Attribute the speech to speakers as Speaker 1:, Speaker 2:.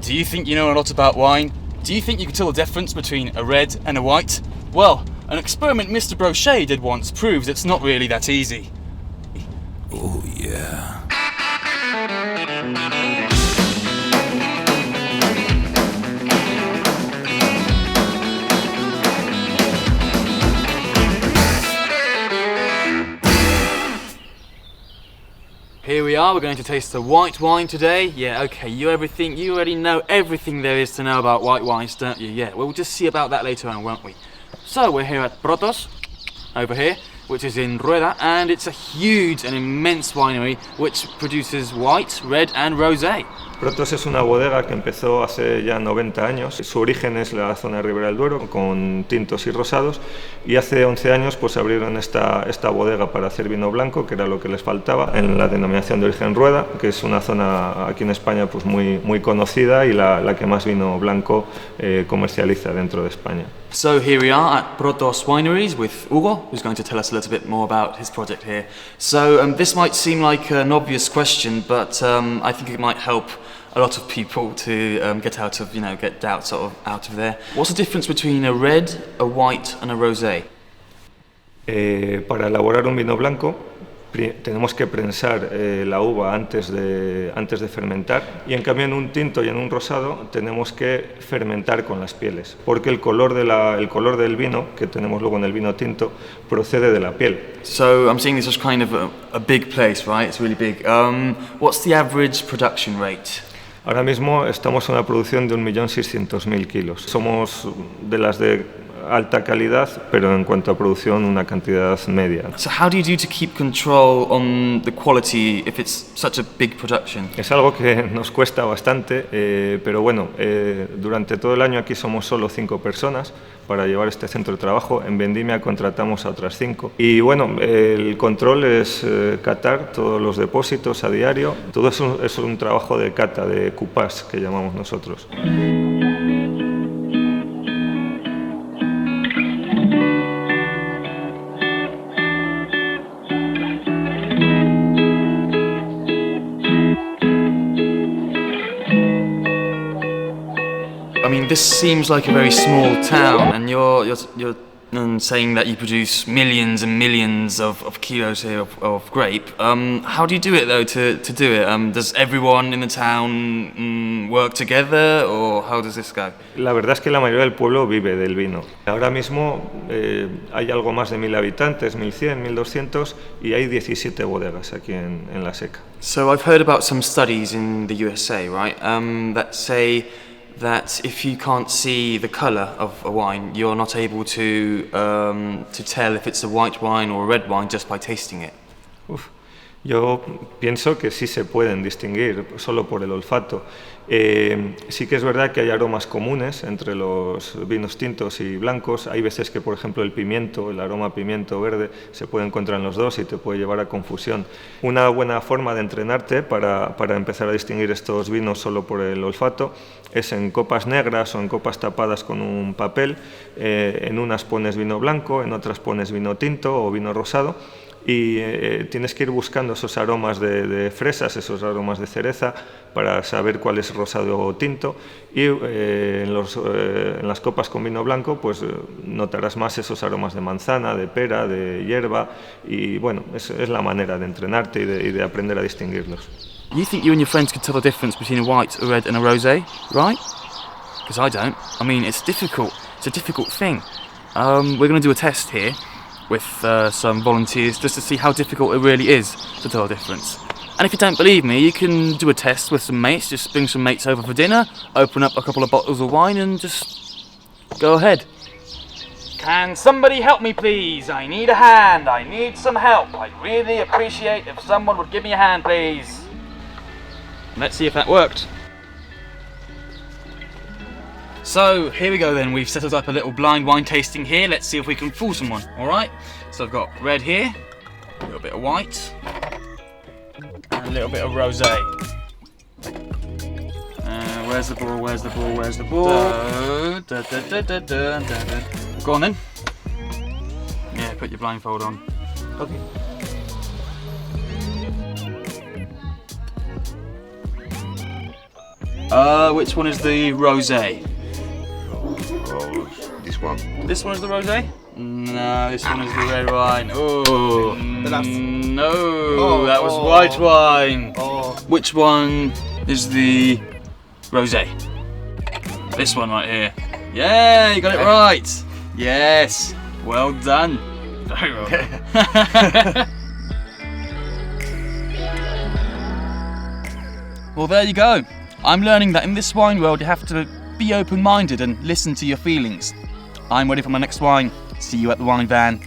Speaker 1: Do you think you know a lot about wine? Do you think you can tell the difference between a red and a white? Well, an experiment Mr. Brochet did once proves it's not really that easy.
Speaker 2: Oh yeah.
Speaker 1: Here we are, we're going to taste the white wine today. Yeah, okay, you already know everything there is to know about white wines, don't you? Yeah, we'll just see about that later on, won't we? So, we're here at Protos, over here, which is in Rueda, and it's a huge and immense winery which produces white, red and rosé.
Speaker 3: Protos es una bodega que empezó hace ya 90 años. Su origen es la zona de Ribera del Duero, con tintos y rosados, y hace 11 años pues abrieron esta bodega para hacer vino blanco, que era lo que les faltaba, en la denominación de origen Rueda, que es una zona aquí en España pues muy conocida y la que más vino blanco comercializa dentro de España.
Speaker 1: So here we are at Protos Wineries with Hugo, who's going to tell us a little bit more about his project here. So this might seem like an obvious question, but I think it might help a lot of people to get doubt sort of out of there. What's the difference between a red, a white and a rosé?
Speaker 3: Para elaborar un vino blanco tenemos que prensar la uva antes de fermentar, y en cambio en un tinto y en un rosado tenemos que fermentar con las pieles, porque el color del vino que tenemos luego en el vino tinto procede de la piel.
Speaker 1: So I'm seeing this as kind of a big place, right? It's really big. What's the average production rate?
Speaker 3: Ahora mismo estamos en una producción de 1.600.000 kilos. Somos de las de alta calidad, pero en cuanto a producción una cantidad media.
Speaker 1: So how do you do to keep control on the quality if it's such a big production?
Speaker 3: Es algo que nos cuesta bastante, pero bueno, durante todo el año aquí somos solo 5 personas para llevar este centro de trabajo. En Vendimia contratamos a otras 5. Y bueno, el control es catar todos los depósitos a diario. Todo eso es un trabajo de cata, de cupás, que llamamos nosotros.
Speaker 1: I mean, this seems like a very small town, and you're saying that you produce millions and millions of kilos here of grape. How do you do it though to do it? Does everyone in the town work together, or how does this go?
Speaker 3: La verdad es que la mayoría del pueblo vive del vino. Ahora mismo hay algo más de 1.000 habitantes, 1.100, 1.200, y hay 17 bodegas aquí en La Seca.
Speaker 1: So I've heard about some studies in the USA, right, that say that if you can't see the colour of a wine, you're not able to tell if it's a white wine or a red wine just by tasting it.
Speaker 3: Yo pienso que sí se pueden distinguir solo por el olfato. Sí que es verdad que hay aromas comunes entre los vinos tintos y blancos. Hay veces que, por ejemplo, el aroma pimiento verde, se puede encontrar en los dos y te puede llevar a confusión. Una buena forma de entrenarte para empezar a distinguir estos vinos solo por el olfato es en copas negras o en copas tapadas con un papel. En unas pones vino blanco, en otras pones vino tinto o vino rosado. Y tienes que ir buscando esos aromas de fresas, esos aromas de cereza, para saber cuál es rosado o tinto. Y en las copas con vino blanco pues notarás más esos aromas de manzana, de pera, de hierba, y bueno, es la manera de entrenarte y de aprender a distinguirlos.
Speaker 1: You think you and your friends could tell the difference between a white, a red and a rosé, right? Because I don't. I mean, it's difficult. It's a difficult thing. We're going to do a test here with some volunteers just to see how difficult it really is to tell the difference. And if you don't believe me, you can do a test with some mates. Just bring some mates over for dinner, open up a couple of bottles of wine and just go ahead. Can somebody help me, please? I need a hand. I need some help. I'd really appreciate if someone would give me a hand, please. Let's see if that worked. So here we go then, we've set up a little blind wine tasting here. Let's see if we can fool someone, alright? So I've got red here, a little bit of white, and a little bit of rosé. Where's the ball, where's the ball, where's the ball? Go on then. Yeah, put your blindfold on. Okay. Which one is the rosé?
Speaker 2: Oh, this one.
Speaker 1: This one is the rosé? No, this one is the red wine. Oh, no, that was white wine. Which one is the rosé? This one right here. Yeah, you got it right. Yes, well done. Very well done. Well, there you go. I'm learning that in this wine world you have to be open-minded and listen to your feelings. I'm ready for my next wine. See you at the wine van.